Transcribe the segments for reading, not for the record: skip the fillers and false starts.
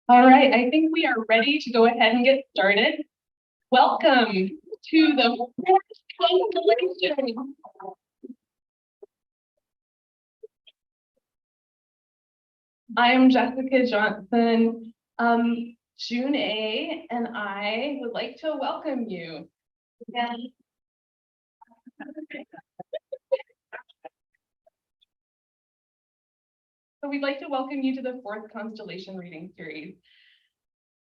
All right, I think we are ready to go ahead and get started. Welcome to the fourth Constellation. I am Jessica Johnson. Jaye and I would like to welcome you. So we'd like to welcome you to the fourth Constellation reading series.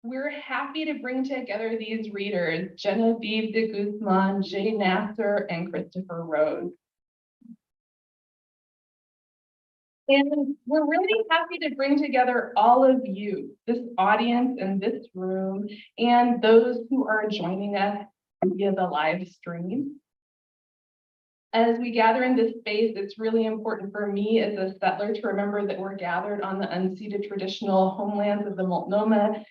We're happy to bring together these readers, Genevieve, DeGuzman, Jaye, Nasir, and Christopher Rose. And we're really happy to bring together all of you, this audience in this room, and those who are joining us via the live stream. As we gather in this space, it's really important for me as a settler to remember that we're gathered on the unceded traditional homelands of the Multnomah,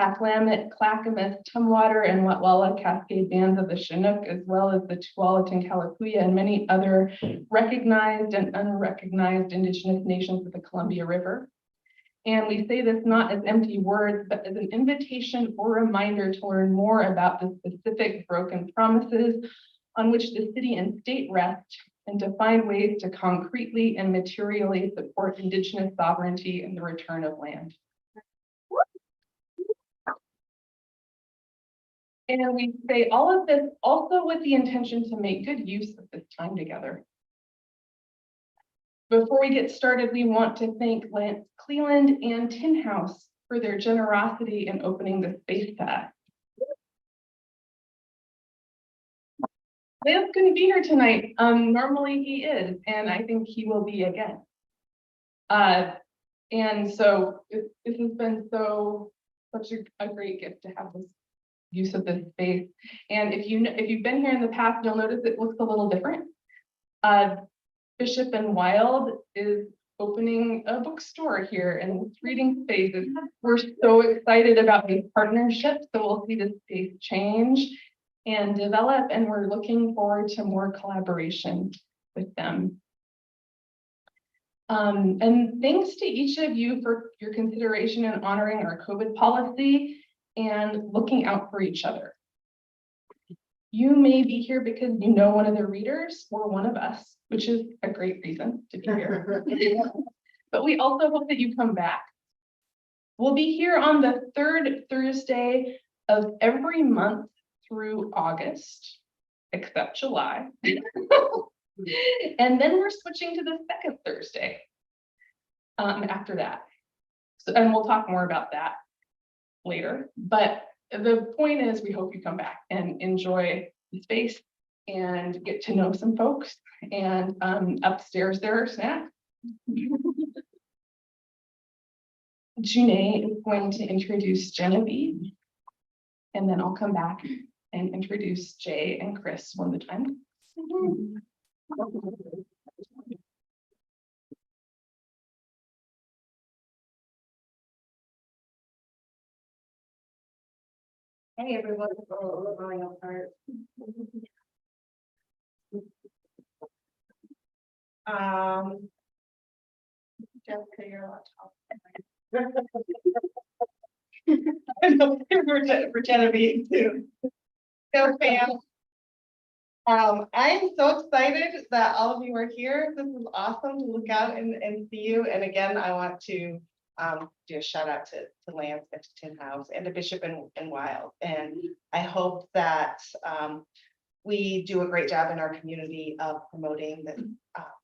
Pakwamit, Clackamas, Tumwater, and Wet'walla Cascade bands of the Chinook, as well as the Tualatin, Kalapuya, and many other recognized and unrecognized Indigenous nations of the Columbia River. And we say this not as empty words, but as an invitation or reminder to learn more about the specific broken promises on which the city and state rest, and to find ways to concretely and materially support Indigenous sovereignty and the return of land. And we say all of this also with the intention to make good use of this time together. Before we get started, we want to thank Lance Cleland and Tin House for their generosity in opening the space to us. Lance couldn't be here tonight. Normally he is, and I think he will be again. And so this has been such a great gift to have this use of this space. And if you've been here in the past, you'll notice it looks a little different. Bishop and Wild is opening a bookstore here and reading spaces. We're so excited about these partnerships, so we'll see this space change and develop, and we're looking forward to more collaboration with them. And thanks to each of you for your consideration in honoring our COVID policy and looking out for each other. You may be here because you know one of the readers or one of us, which is a great reason to be here. But we also hope that you come back. We'll be here on the third Thursday of every month through August, except July. And then we're switching to the second Thursday after that. So, and we'll talk more about that later. But the point is, we hope you come back and enjoy the space and get to know some folks. And upstairs there are snacks. Jaye is going to introduce Genevieve, and then I'll come back and introduce Jaye and Chris one at a time. Hey everyone, we're going apart. Jessica, you're on top. I know for Genevieve too. So fam. I'm so excited that all of you are here. This is awesome to look out and see you. And again, I want to do a shout out to Lance and to Tin House and to Bishop and Wild. And I hope that we do a great job in our community of promoting the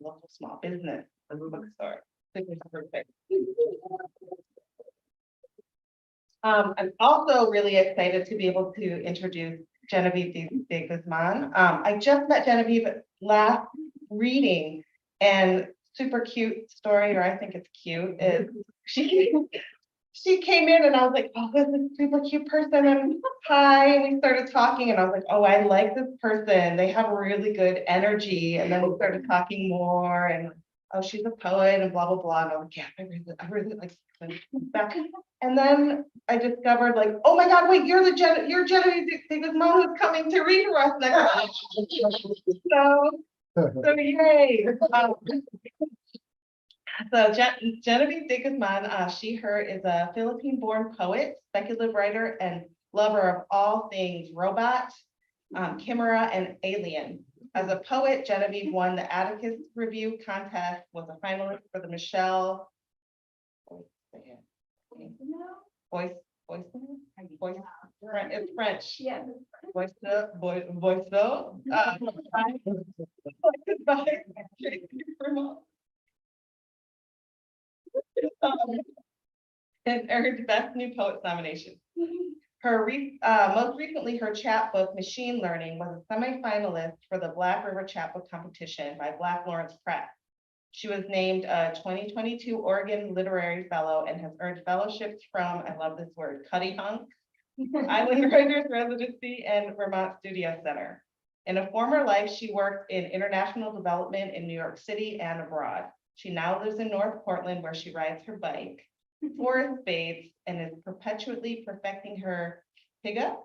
local small business, the bookstore. I'm also really excited to be able to introduce Genevieve DeGuzman. I just met Genevieve last reading, and super cute story, or I think it's cute, is she came in and I was like, oh, this is a super cute person, and hi, and we started talking, and I was like, oh, I like this person, they have really good energy. And then we started talking more, and oh, she's a poet and blah blah blah, and I was like, yeah, I really like back. And then I discovered, like, oh my god, wait, you're Genevieve DeGuzman who's coming to read for us next month. So yay. So Genevieve DeGuzman, she, her, is a Philippine-born poet, speculative writer, and lover of all things robot, chimera, and alien. As a poet, Genevieve won the Atticus Review contest, was a finalist for the Michelle Voice, it's French. Yeah. Voice, and earned Best New Poets nomination. Most recently, her chapbook, Machine Learning, was a semifinalist for the Black River Chapbook Competition by Black Lawrence Press. She was named a 2022 Oregon Literary Fellow and has earned fellowships from, I love this word, Cuddy Hunk, Island Writers Residency, and Vermont Studio Center. In a former life, she worked in international development in New York City and abroad. She now lives in North Portland, where she rides her bike, forest bathes, and is perpetually perfecting her Huga,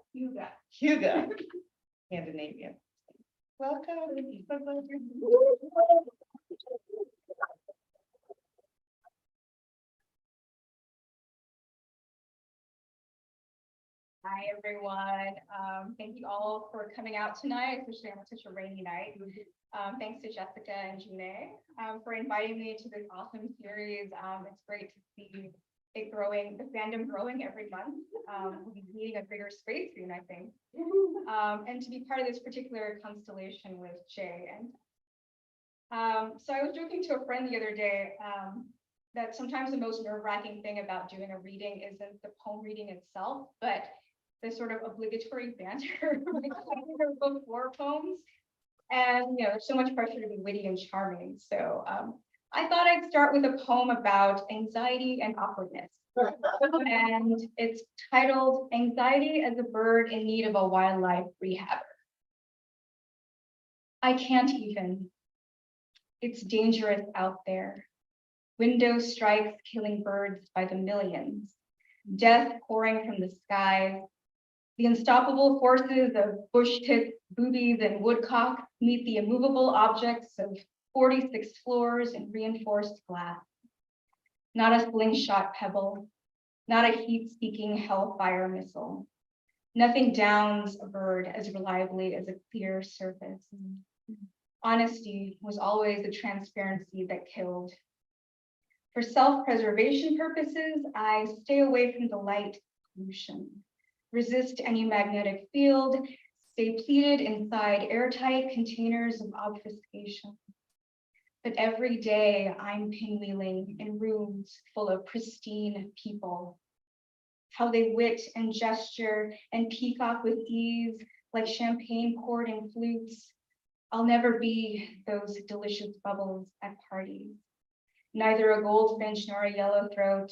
Scandinavian. Welcome. Hi, everyone. Thank you all for coming out tonight, especially on such a rainy night. Thanks to Jessica and Jaye for inviting me to this awesome series. It's great to see it growing, the fandom growing every month. We'll be needing a bigger space soon, I think. And to be part of this particular constellation with Jaye. And so I was joking to a friend the other day that sometimes the most nerve-wracking thing about doing a reading isn't the poem reading itself, but the sort of obligatory banter before poems. And there's so much pressure to be witty and charming. So I thought I'd start with a poem about anxiety and awkwardness. And it's titled Anxiety as a Bird in Need of a Wildlife Rehabber. I can't even. It's dangerous out there. Window strikes killing birds by the millions. Death pouring from the skies. The unstoppable forces of bush tits, boobies, and woodcock meet the immovable objects of 46 floors in reinforced glass. Not a slingshot pebble, not a heat-seeking hellfire missile. Nothing downs a bird as reliably as a clear surface. Honesty was always the transparency that killed. For self-preservation purposes, I stay away from the light pollution. Resist any magnetic field, stay pleated inside airtight containers of obfuscation. But every day I'm pinwheeling in rooms full of pristine people. How they wit and gesture and peacock with ease like champagne poured in flutes. I'll never be those delicious bubbles at parties. Neither a goldfinch nor a yellowthroat.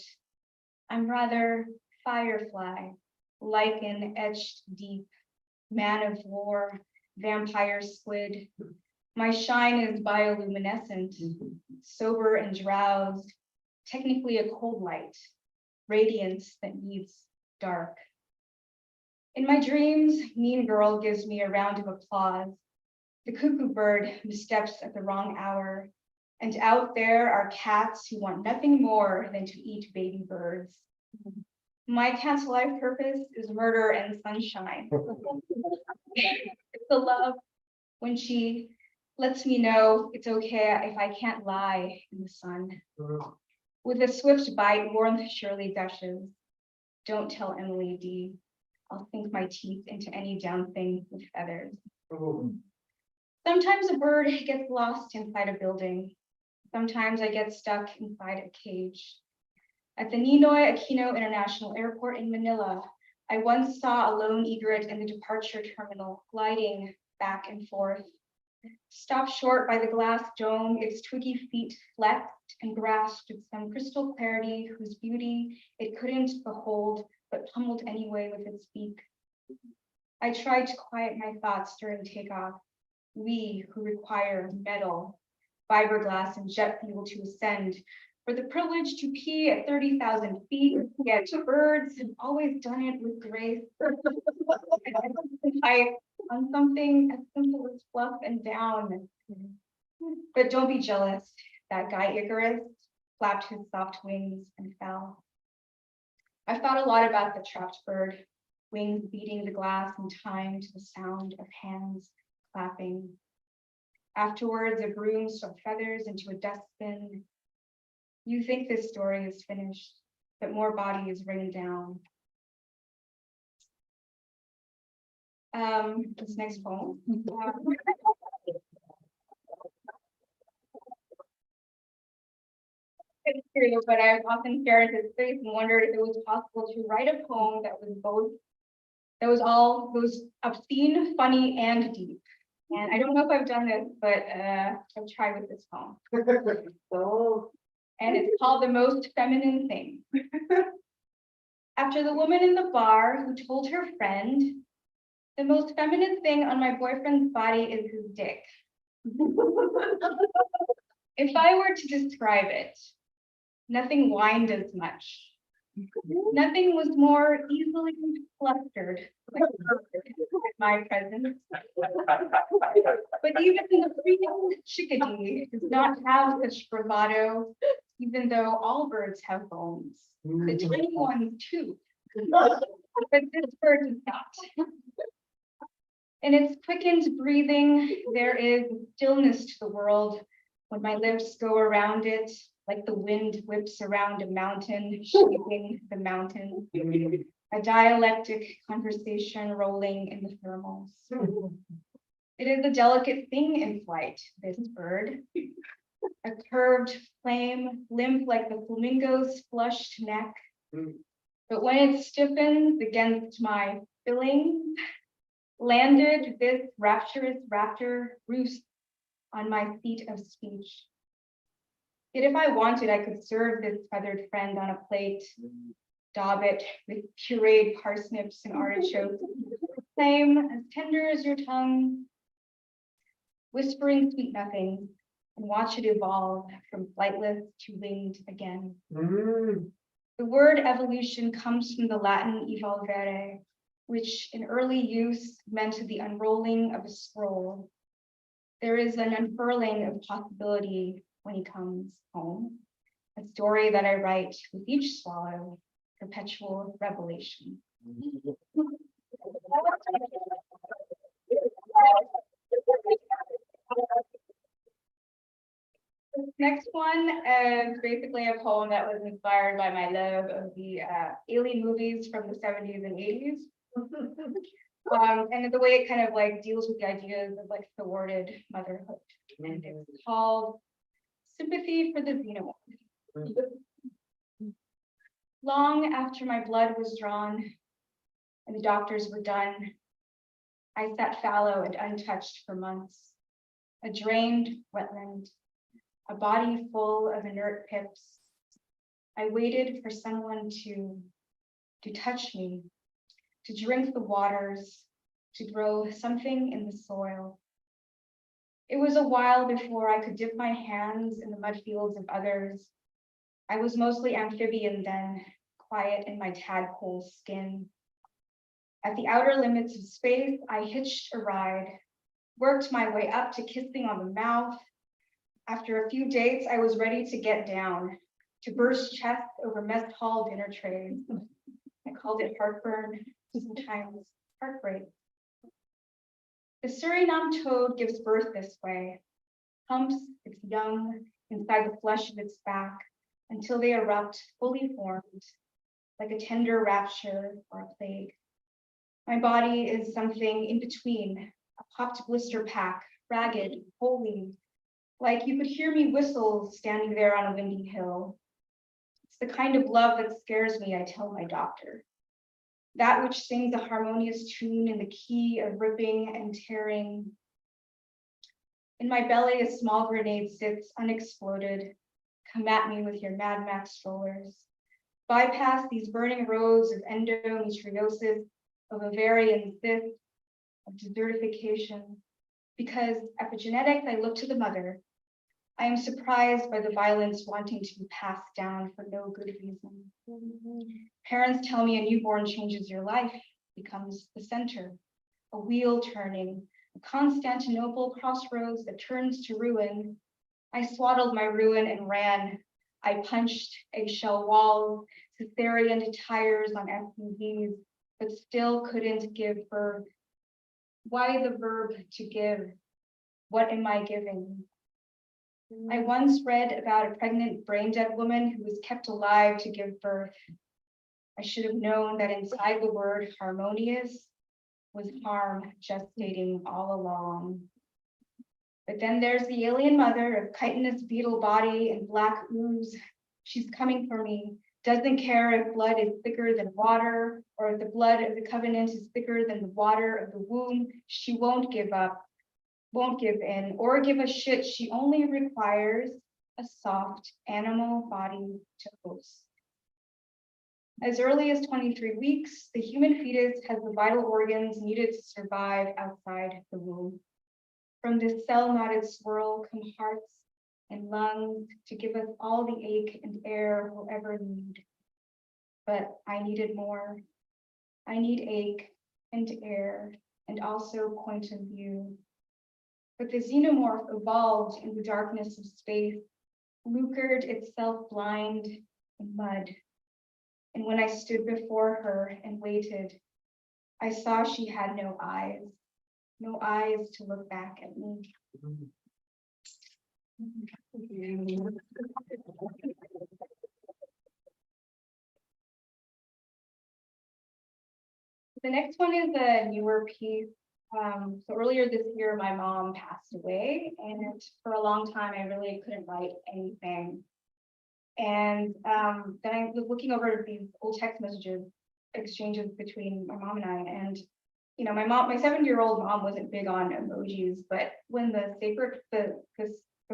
I'm rather firefly, lichen etched deep, man of war, vampire squid. My shine is bioluminescent, sober and drowsed, technically a cold light, radiance that needs dark. In my dreams, Mean Girl gives me a round of applause. The cuckoo bird missteps at the wrong hour, and out there are cats who want nothing more than to eat baby birds. My cat's life purpose is murder and sunshine. It's the love when she lets me know it's okay if I can't lie in the sun. With a swift bite, warmth surely gushes. Don't tell Emily D. I'll sink my teeth into any down thing with feathers. Sometimes a bird gets lost inside a building. Sometimes I get stuck inside a cage. At the Ninoy Aquino International Airport in Manila, I once saw a lone egret in the departure terminal gliding back and forth. Stopped short by the glass dome, its twiggy feet flexed and grasped with some crystal clarity whose beauty it couldn't behold, but pummeled anyway with its beak. I tried to quiet my thoughts during takeoff. We who require metal, fiberglass, and jet fuel to ascend, for the privilege to pee at 30,000 feet, get to birds, have always done it with grace. On something as simple as fluff and down. But don't be jealous, that guy Icarus, flapped his soft wings and fell. I've thought a lot about the trapped bird, wings beating the glass in time to the sound of hands clapping. Afterwards, a broom swept feathers into a dustbin. You think this story is finished, but more bodies rain down. This next poem. It's true, but I've often stared at his face and wondered if it was possible to write a poem that was all obscene, funny, and deep. And I don't know if I've done this, but I've tried with this poem. And it's called The Most Feminine Thing. After the woman in the bar who told her friend, the most feminine thing on my boyfriend's body is his dick. If I were to describe it, nothing whined as much. Nothing was more easily flustered in my presence. But even the freaking chickadee does not have such bravado, even though all birds have bones. The tiny ones too. But this bird does not. In its quickened breathing, there is stillness to the world when my lips go around it, like the wind whips around a mountain, shaping the mountain. A dialectic conversation rolling in the thermals. It is a delicate thing in flight, this bird. A curved flame, limp like the flamingo's flushed neck. But when it stiffens against my filling, landed this rapturous raptor roosts on my seat of speech. Yet if I wanted, I could serve this feathered friend on a plate, daub it with pureed parsnips and artichokes, same as tender as your tongue, whispering sweet nothings, and watch it evolve from flightless to winged again. The word evolution comes from the Latin evolvere, which in early use meant the unrolling of a scroll. There is an unfurling of possibility when he comes home, a story that I write with each swallow, perpetual revelation. This next one is basically a poem that was inspired by my love of the alien movies from the 70s and 80s. And the way it kind of like deals with the ideas of like thwarted motherhood. And it's called Sympathy for the Xenomorph. Long after my blood was drawn and the doctors were done, I sat fallow and untouched for months. A drained wetland, a body full of inert pips. I waited for someone to touch me, to drink the waters, to grow something in the soil. It was a while before I could dip my hands in the mud fields of others. I was mostly amphibian then, quiet in my tadpole skin. At the outer limits of space, I hitched a ride, worked my way up to kissing on the mouth. After a few dates, I was ready to get down, to burst chests over mess hall dinner trays. I called it heartburn, sometimes heartbreak. The Suriname toad gives birth this way, humps its young inside the flesh of its back until they erupt fully formed, like a tender rapture or a plague. My body is something in between, a popped blister pack, ragged, holy, like you could hear me whistle standing there on a windy hill. It's the kind of love that scares me, I tell my doctor. That which sings a harmonious tune in the key of ripping and tearing. In my belly, a small grenade sits unexploded. Come at me with your Mad Max strollers. Bypass these burning rows of endometriosis, of ovarian cysts, of desertification. Because epigenetics, I look to the mother. I am surprised by the violence wanting to be passed down for no good reason. Parents tell me a newborn changes your life, becomes the center, a wheel turning, a Constantinople crossroads that turns to ruin. I swaddled my ruin and ran, I punched eggshell walls, cesarean tires on SUVs, but still couldn't give birth. Why the verb to give? What am I giving? I once read about a pregnant brain-dead woman who was kept alive to give birth. I should have known that inside the word harmonious was harm gestating all along. But then there's the alien mother of chitinous beetle body and black ooze. She's coming for me, doesn't care if blood is thicker than water, or if the blood of the covenant is thicker than the water of the womb. She won't give up, won't give in, or give a shit. She only requires a soft animal body to host. As early as 23 weeks, the human fetus has the vital organs needed to survive outside the womb. From this cell-knotted swirl come hearts and lungs to give us all the ache and air we'll ever need. But I needed more. I need ache and air and also point of view. But the xenomorph evolved in the darkness of space, lucred itself blind in mud. And when I stood before her and waited, I saw she had no eyes to look back at me. The next one is a newer piece. So earlier this year, my mom passed away, and for a long time, I really couldn't write anything. And then I was looking over these old text messages, exchanges between my mom and I, and you know, my 7-year-old mom wasn't big on emojis, but when the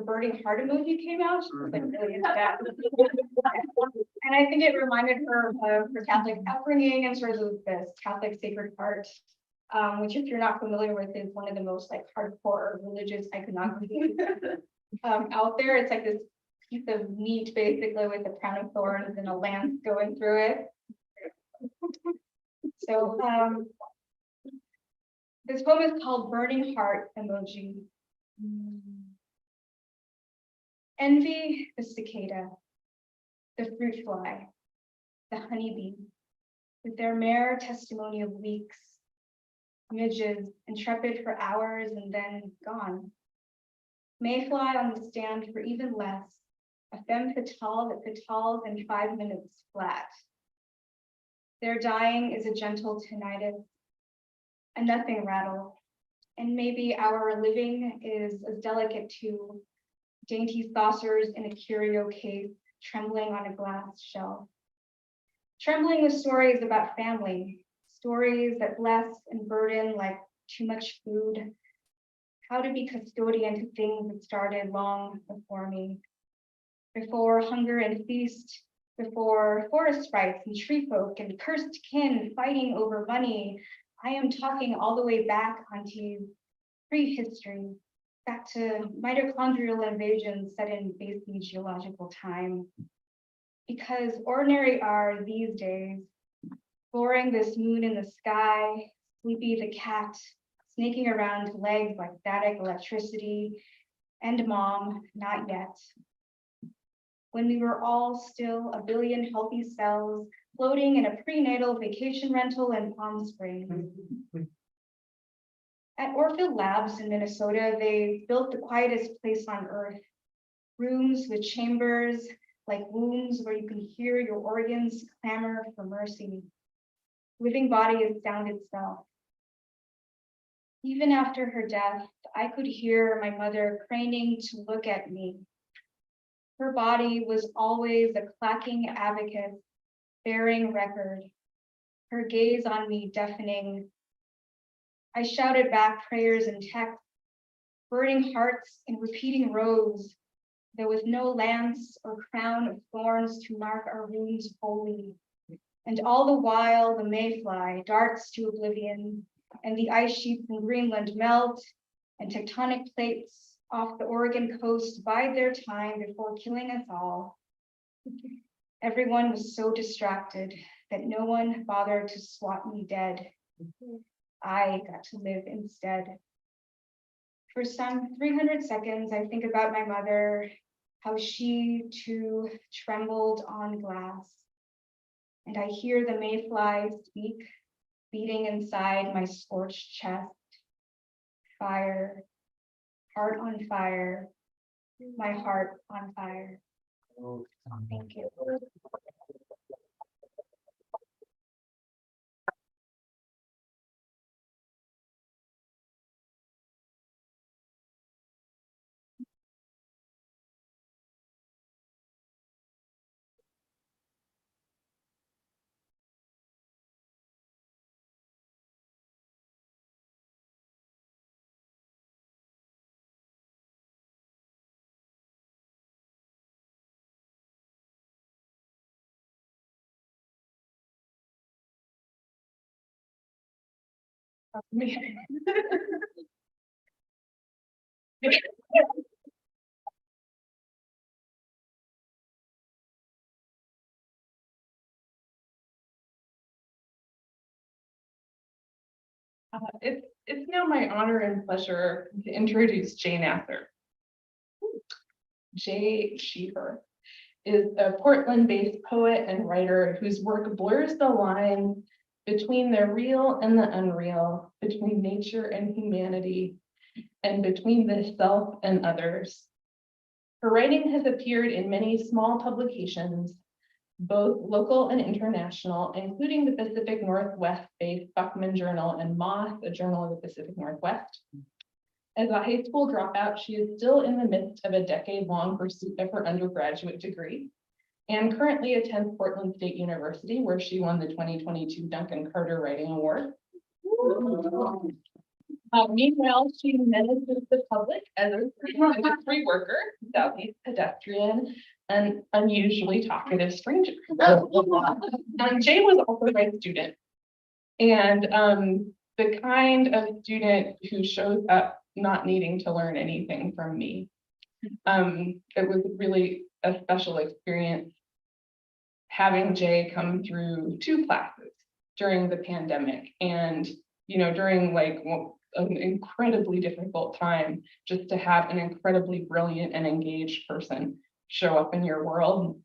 burning heart emoji came out, she was like really into that. And I think it reminded her of her Catholic upbringing and sort of this Catholic Sacred Heart, which, if you're not familiar with, is one of the most like hardcore religious iconography out there. It's like this piece of meat basically with a crown of thorns and a lance going through it. So this poem is called Burning Heart Emoji. Envy the cicada, the fruit fly, the honeybee, with their mere testimony of weeks, midges, intrepid for hours and then gone. Mayfly on the stand for even less, a femme fatale that fatales in 5 minutes flat. Their dying is a gentle tinnitus, a nothing rattle, and maybe our living is as delicate to dainty saucers in a curio case, trembling on a glass shelf. Trembling with stories about family, stories that bless and burden like too much food, how to be custodian to things that started long before me, before hunger and feast, before forest sprites and tree folk and cursed kin fighting over money. I am talking all the way back onto prehistory, back to mitochondrial invasions set in basically geological time. Because ordinary are these days, boring this moon in the sky, Sleepy the cat, snaking around legs like static electricity, and mom, not yet. When we were all still a billion healthy cells floating in a prenatal vacation rental in Palm Springs. At Orfield Labs in Minnesota, they built the quietest place on earth, rooms with chambers like wombs where you can hear your organs clamor for mercy. Living body is sound itself. Even after her death, I could hear my mother craning to look at me. Her body was always a clacking abacus, bearing record, her gaze on me deafening. I shouted back prayers and texts, burning hearts in repeating rows. There was no lance or crown of thorns to mark our wounds holy. And all the while, the mayfly darts to oblivion, and the ice sheets in Greenland melt, and tectonic plates off the Oregon coast bide their time before killing us all. Everyone was so distracted that no one bothered to swat me dead. I got to live instead. For some 300 seconds, I think about my mother how she too trembled on glass. And I hear the mayfly speak, beating inside my scorched chest. Fire, heart on fire, my heart on fire. Thank you. Me. It's now my honor and pleasure to introduce Jaye Nasir. Jaye Sheefer is a Portland-based poet and writer whose work blurs the line between the real and the unreal, between nature and humanity, and between the self and others. Her writing has appeared in many small publications, both local and international, including the Pacific Northwest-based Buckman Journal and Moth, a journal of the Pacific Northwest. As a high school dropout, she is still in the midst of a decade-long pursuit of her undergraduate degree and currently attends Portland State University, where she won the 2022 Duncan Carter Writing Award. Meanwhile, she manages the public as a free worker, Southeast pedestrian, an unusually talkative stranger. Jaye was also my student, and the kind of student who shows up not needing to learn anything from me. It was really a special experience having Jaye come through 2 classes during the pandemic, and during like an incredibly difficult time, just to have an incredibly brilliant and engaged person show up in your world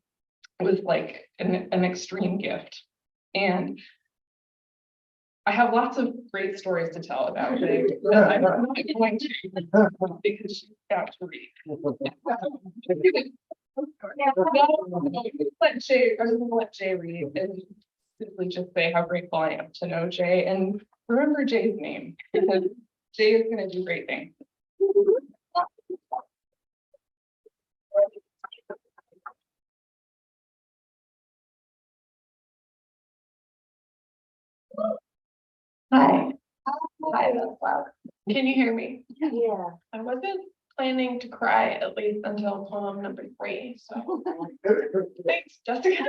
was like an extreme gift. And I have lots of great stories to tell about Jaye, but I'm not going to because she's got to read. Let Jaye, I'm gonna let Jaye read and simply just say how grateful I am to know Jaye and remember Jaye's name because Jaye is gonna do great things. Hi. Hi, that's loud. Can you hear me? Yeah. I wasn't planning to cry at least until poem number 3, so thanks, Jessica.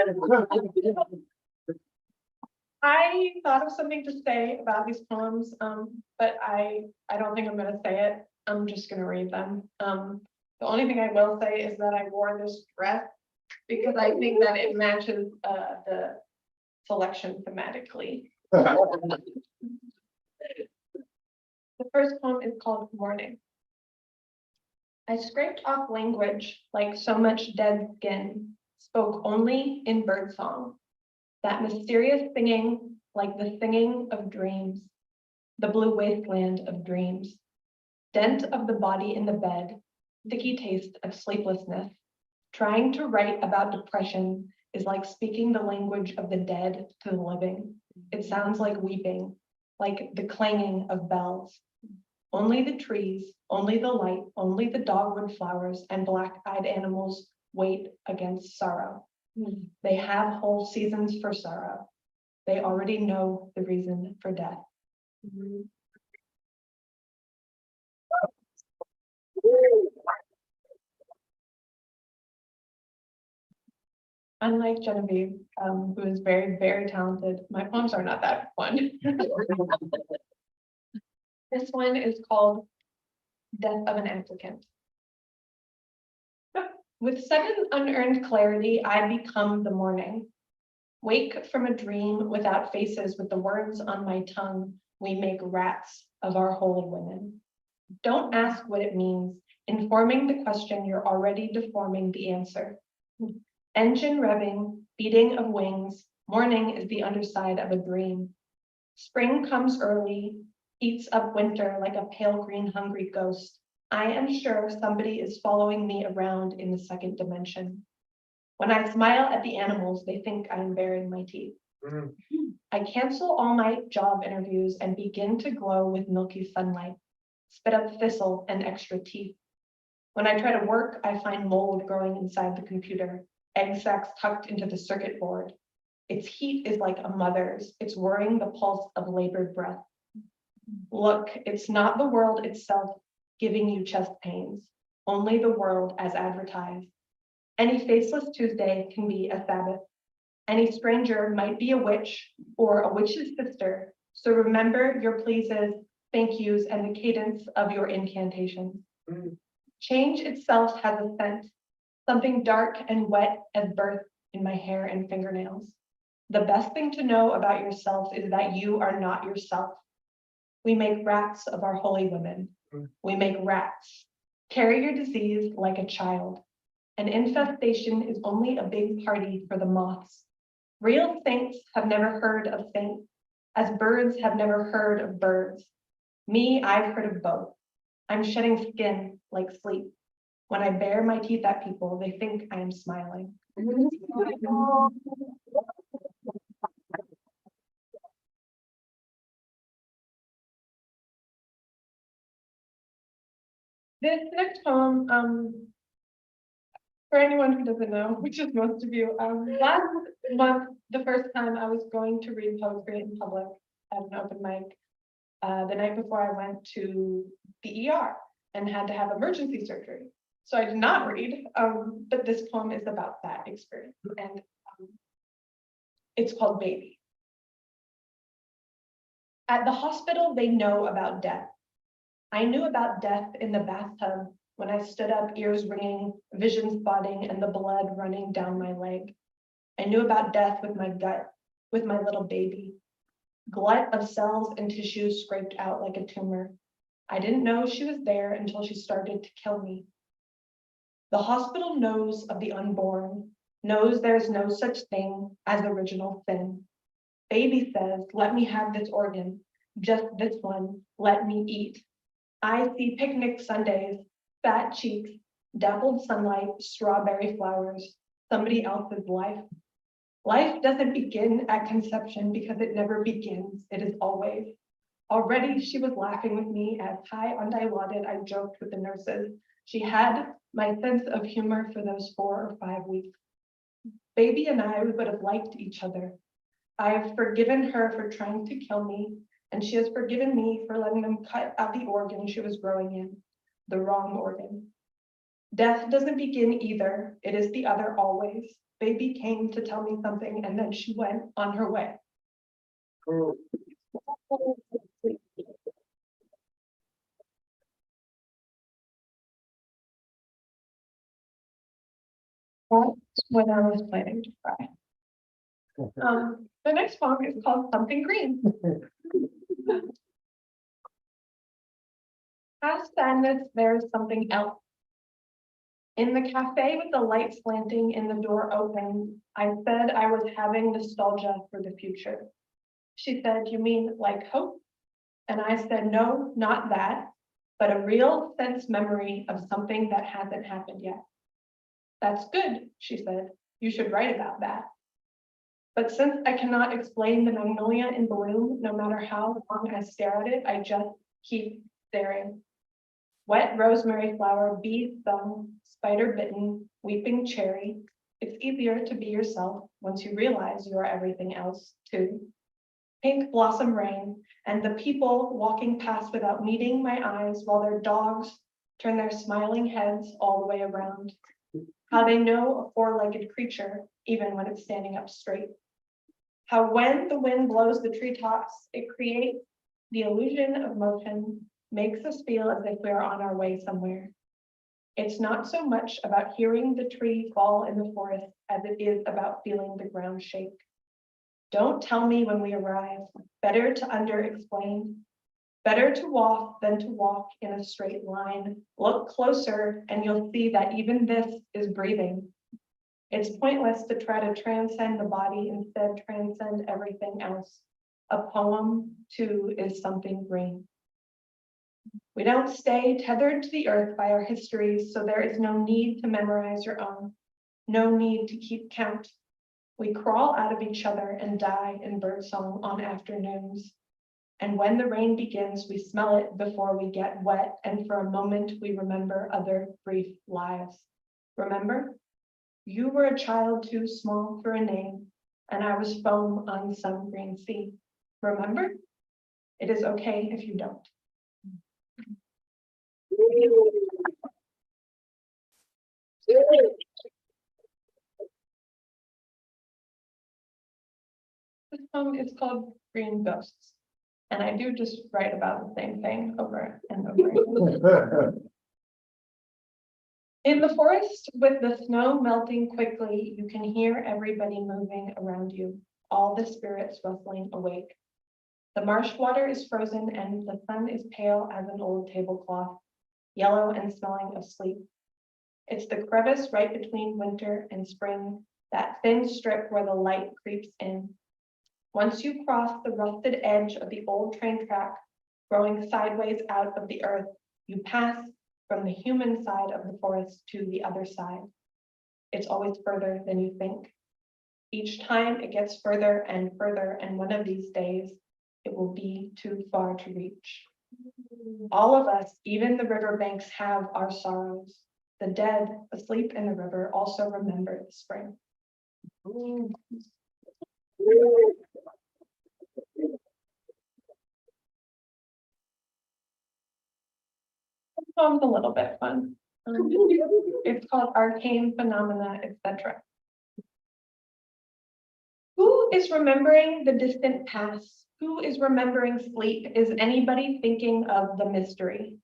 I thought of something to say about these poems, but I don't think I'm gonna say it. I'm just gonna read them. The only thing I will say is that I wore this dress because I think that it matches the selection thematically. The first poem is called Morning. I scraped off language like so much dead skin, spoke only in birdsong. That mysterious singing like the singing of dreams, the blue wasteland of dreams. Dent of the body in the bed, sticky taste of sleeplessness. Trying to write about depression is like speaking the language of the dead to the living. It sounds like weeping, like the clanging of bells. Only the trees, only the light, only the dogwood flowers and black-eyed animals wait against sorrow. They have whole seasons for sorrow. They already know the reason for death. Unlike Genevieve, who is very, very talented, my poems are not that fun. This one is called Death of an Applicant. With sudden unearned clarity, I become the morning. Wake from a dream without faces with the words on my tongue, we make rats of our holy women. Don't ask what it means. Informing the question, you're already deforming the answer. Engine revving, beating of wings, morning is the underside of a dream. Spring comes early, eats up winter like a pale green hungry ghost. I am sure somebody is following me around in the second dimension. When I smile at the animals, they think I am baring my teeth. I cancel all my job interviews and begin to glow with milky sunlight, spit up thistle and extra teeth. When I try to work, I find mold growing inside the computer, egg sacs tucked into the circuit board. Its heat is like a mother's. It's worrying the pulse of labored breath. Look, it's not the world itself giving you chest pains, only the world as advertised. Any faceless Tuesday can be a Sabbath. Any stranger might be a witch or a witch's sister. So remember your pleases, thank yous, and the cadence of your incantations. Change itself has a scent, something dark and wet as birth in my hair and fingernails. The best thing to know about yourself is that you are not yourself. We make rats of our holy women. We make rats. Carry your disease like a child. An infestation is only a big party for the moths. Real saints have never heard of saints, as birds have never heard of birds. Me, I've heard of both. I'm shedding skin like sleep. When I bare my teeth at people, they think I am smiling. This next poem, for anyone who doesn't know, which is most of you, last month, the first time I was going to read poetry in public at an open mic, the night before I went to the ER and had to have emergency surgery. So I did not read, but this poem is about that experience, and it's called Baby. At the hospital, they know about death. I knew about death in the bathtub when I stood up, ears ringing, vision spotting, and the blood running down my leg. I knew about death with my gut, with my little baby. Glut of cells and tissues scraped out like a tumor. I didn't know she was there until she started to kill me. The hospital knows of the unborn, knows there's no such thing as original sin. Baby says, let me have this organ, just this one, let me eat. I see picnic Sundays, fat cheeks, dappled sunlight, strawberry flowers, somebody else's life. Life doesn't begin at conception because it never begins, it is always. Already she was laughing with me as high undilauded I joked with the nurses. She had my sense of humor for those 4 or 5 weeks. Baby and I would have liked each other. I have forgiven her for trying to kill me, and she has forgiven me for letting them cut out the organ she was growing in, the wrong organ. Death doesn't begin either, it is the other always. Baby came to tell me something, and then she went on her way. That's when I was planning to cry. The next song is called Something Green. Past sadness, there is something else. In the cafe with the light slanting and the door open, I said I was having nostalgia for the future. She said, you mean like hope? And I said, no, not that, but a real sense memory of something that hasn't happened yet. That's good, she said. You should write about that. But since I cannot explain the magnolia in bloom, no matter how long I stare at it, I just keep staring. Wet rosemary flower, bee stung, spider bitten, weeping cherry. It's easier to be yourself once you realize you are everything else too. Pink blossom rain, and the people walking past without meeting my eyes while their dogs turn their smiling heads all the way around. How they know a four-legged creature, even when it's standing up straight. How when the wind blows the treetops, it creates the illusion of motion, makes us feel as if we are on our way somewhere. It's not so much about hearing the tree fall in the forest as it is about feeling the ground shake. Don't tell me when we arrive, better to under-explain. Better to walk than to walk in a straight line. Look closer and you'll see that even this is breathing. It's pointless to try to transcend the body, instead transcend everything else. A poem, too, is something green. We don't stay tethered to the earth by our histories, so there is no need to memorize your own, no need to keep count. We crawl out of each other and die in birdsong on afternoons. And when the rain begins, we smell it before we get wet, and for a moment we remember other brief lives. Remember? You were a child too small for a name, and I was foam on some green sea. Remember? It is okay if you don't. This poem is called Green Ghosts, and I do just write about the same thing over and over again. In the forest, with the snow melting quickly, you can hear everybody moving around you, all the spirits rustling awake. The marsh water is frozen and the sun is pale as an old tablecloth, yellow and smelling of sleep. It's the crevice right between winter and spring, that thin strip where the light creeps in. Once you cross the rusted edge of the old train track, growing sideways out of the earth, you pass from the human side of the forest to the other side. It's always further than you think. Each time it gets further, and one of these days, it will be too far to reach. All of us, even the riverbanks, have our sorrows. The dead, asleep in the river, also remember the spring. This poem's a little bit fun. It's called Arcane Phenomena, etc. Who is remembering the distant past? Who is remembering sleep? Is anybody thinking of the mystery?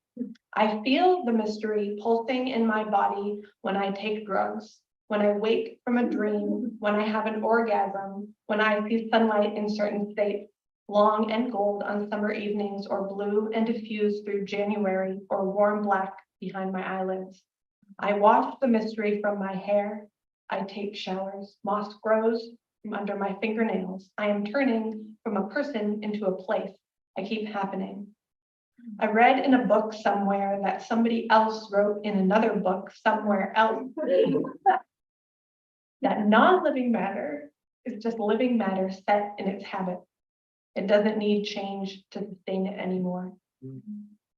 I feel the mystery pulsing in my body when I take drugs, when I wake from a dream, when I have an orgasm, when I see sunlight in certain states, long and gold on summer evenings, or blue and diffused through January, or warm black behind my eyelids. I wash the mystery from my hair. I take showers. Moss grows from under my fingernails. I am turning from a person into a place. I keep happening. I read in a book somewhere that somebody else wrote in another book somewhere else that non-living matter is just living matter set in its habit. It doesn't need change to sustain it anymore.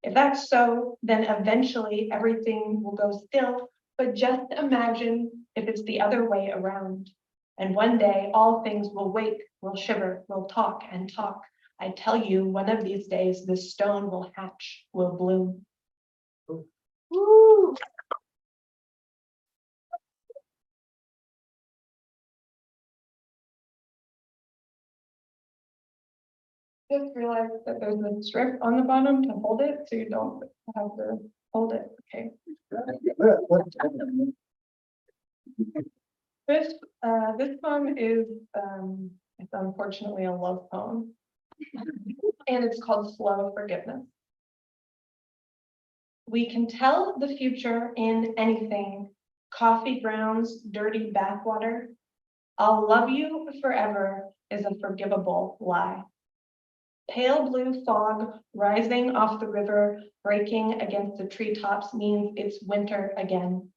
If that's so, then eventually everything will go still, but just imagine if it's the other way around. And one day all things will wake, will shiver, will talk and talk. I tell you, one of these days, this stone will hatch, will bloom. Woo! Just realized that there's a strip on the bottom to hold it, so you don't have to hold it. Okay. This poem is it's unfortunately a love poem, and it's called Slow Forgiveness. We can tell the future in anything: coffee grounds, dirty bathwater. I'll love you forever is a forgivable lie. Pale blue fog rising off the river, breaking against the treetops means it's winter again.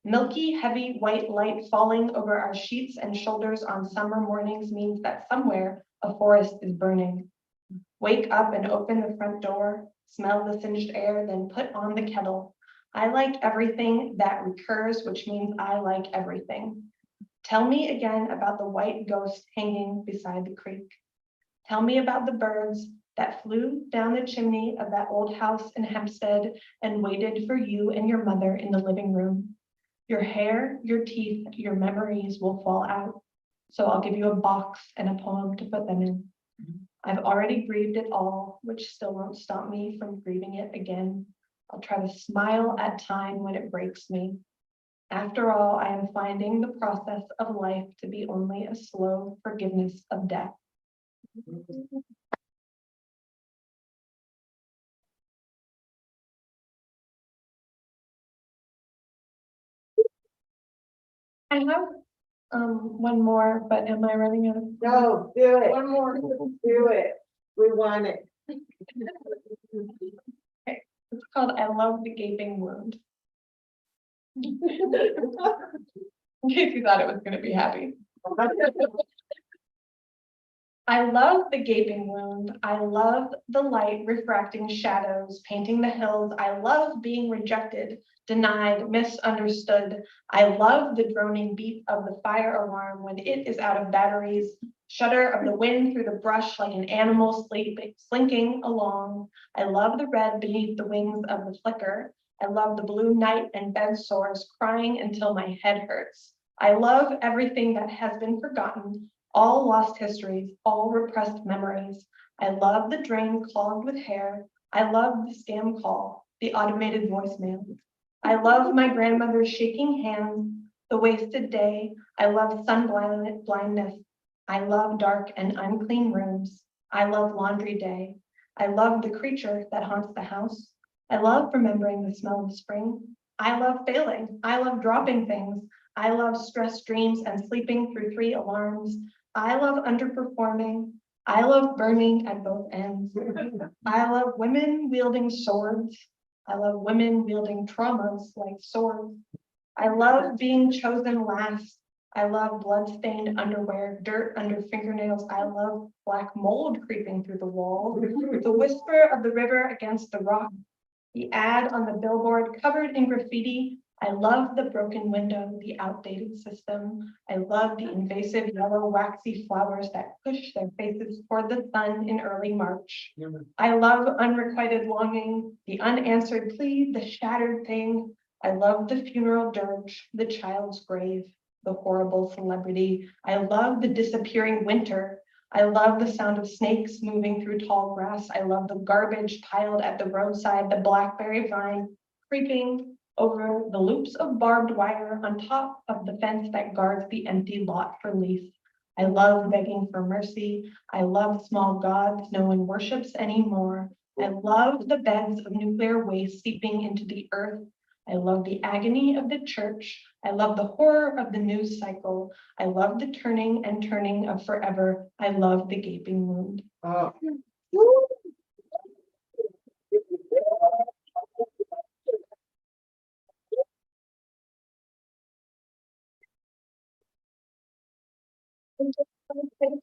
Milky, heavy white light falling over our sheets and shoulders on summer mornings means that somewhere a forest is burning. Wake up and open the front door, smell the singed air, then put on the kettle. I like everything that recurs, which means I like everything. Tell me again about the white ghost hanging beside the creek. Tell me about the birds that flew down the chimney of that old house in Hempstead and waited for you and your mother in the living room. Your hair, your teeth, your memories will fall out. So I'll give you a box and a poem to put them in. I've already grieved it all, which still won't stop me from grieving it again. I'll try to smile at time when it breaks me. After all, I am finding the process of life to be only a slow forgiveness of death. I have one more, but am I running out of? No, do it. One more. Do it. We want it. Okay, it's called I Love the Gaping Wound. In case you thought it was gonna be happy. I love the gaping wound. I love the light refracting shadows, painting the hills. I love being rejected, denied, misunderstood. I love the droning beat of the fire alarm when it is out of batteries, shudder of the wind through the brush like an animal slinking along. I love the red beneath the wings of the flicker. I love the blue night and bed sores crying until my head hurts. I love everything that has been forgotten, all lost histories, all repressed memories. I love the drain clogged with hair. I love the scam call, the automated voicemail. I love my grandmother's shaking hands, the wasted day. I love sun blindness. I love dark and unclean rooms. I love laundry day. I love the creature that haunts the house. I love remembering the smell of spring. I love failing. I love dropping things. I love stress dreams and sleeping through 3 alarms. I love underperforming. I love burning at both ends. I love women wielding swords. I love women wielding traumas like swords. I love being chosen last. I love blood-stained underwear, dirt under fingernails. I love black mold creeping through the wall. The whisper of the river against the rock. The ad on the billboard covered in graffiti. I love the broken window, the outdated system. I love the invasive yellow waxy flowers that push their faces toward the sun in early March. I love unrequited longing, the unanswered plea, the shattered thing. I love the funeral dirge, the child's grave, the horrible celebrity. I love the disappearing winter. I love the sound of snakes moving through tall grass. I love the garbage piled at the roadside, the blackberry vine creeping over the loops of barbed wire on top of the fence that guards the empty lot for leaf. I love begging for mercy. I love small gods no one worships anymore. I love the beds of nuclear waste seeping into the earth. I love the agony of the church. I love the horror of the news cycle. I love the turning and turning of forever. I love the gaping wound. Oh.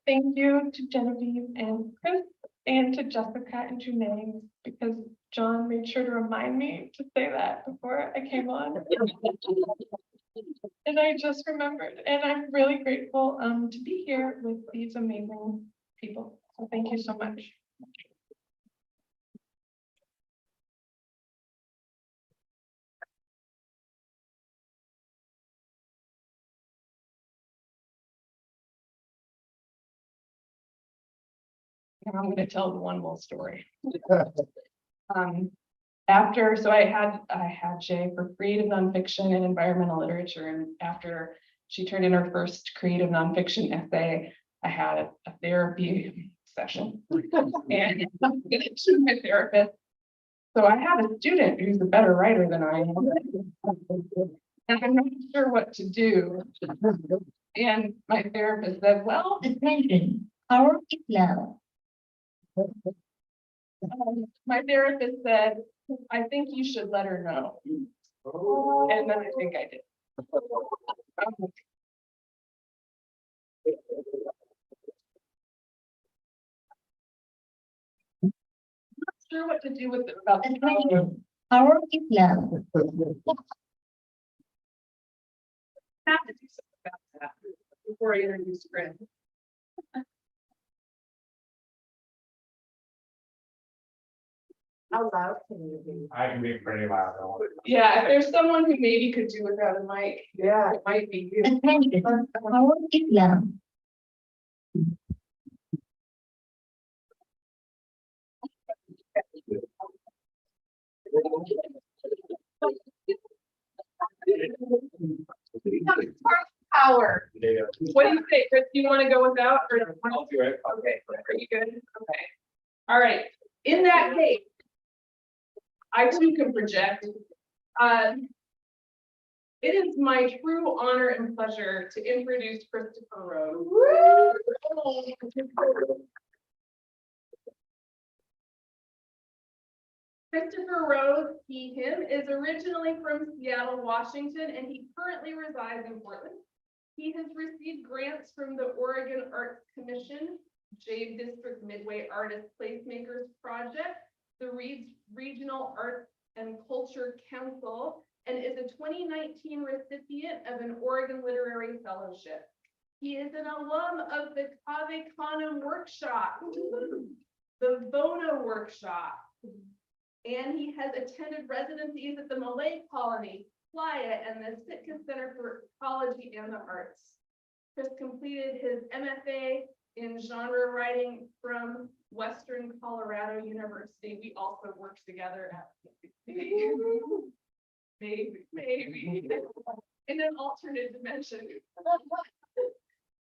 Thank you to Genevieve and Chris and to Jessica and Jaye, because John made sure to remind me to say that before I came on. And I just remembered, and I'm really grateful to be here with these amazing people. So thank you so much. And I'm going to tell the one more story. So I had Jaye for creative nonfiction and environmental literature, and after she turned in her first creative nonfiction essay, I had a therapy session, and I'm going to my therapist. So I have a student who's a better writer than I am, and I'm not sure what to do. And my therapist said, "Well, Attention, power is low. my therapist said, I think you should let her know." And then I think I did. I'm not sure what to do with it about the problem. Attention, power is low. I have to do something about that before I introduce Chris. How loud can you be? I can be pretty loud. don't worry. Yeah, if there's someone who maybe could do without a mic, Yeah. it might be you. Attention, power is low. Power. Yeah. What do you say, Chris? Do you want to go without or? I'll do it. Okay, are you good? Okay. All right, in that case, I too can project. It is my true honor and pleasure to introduce Christopher Rose. Christopher Rose, him, is originally from Seattle, Washington, and he currently resides in Portland. He has received grants from the Oregon Arts Commission, Jaye District Midway Artist Placemakers Project, the Regional Arts and Culture Council, and is a 2019 recipient of an Oregon Literary Fellowship. He is an alum of the Cave Canem Workshop, the Bona Workshop, and he has attended residencies at the Malay Colony, Playa, and the Sitka Center for Ecology and the Arts. Chris completed his MFA in genre writing from Western Colorado University. We also worked together at maybe in an alternate dimension.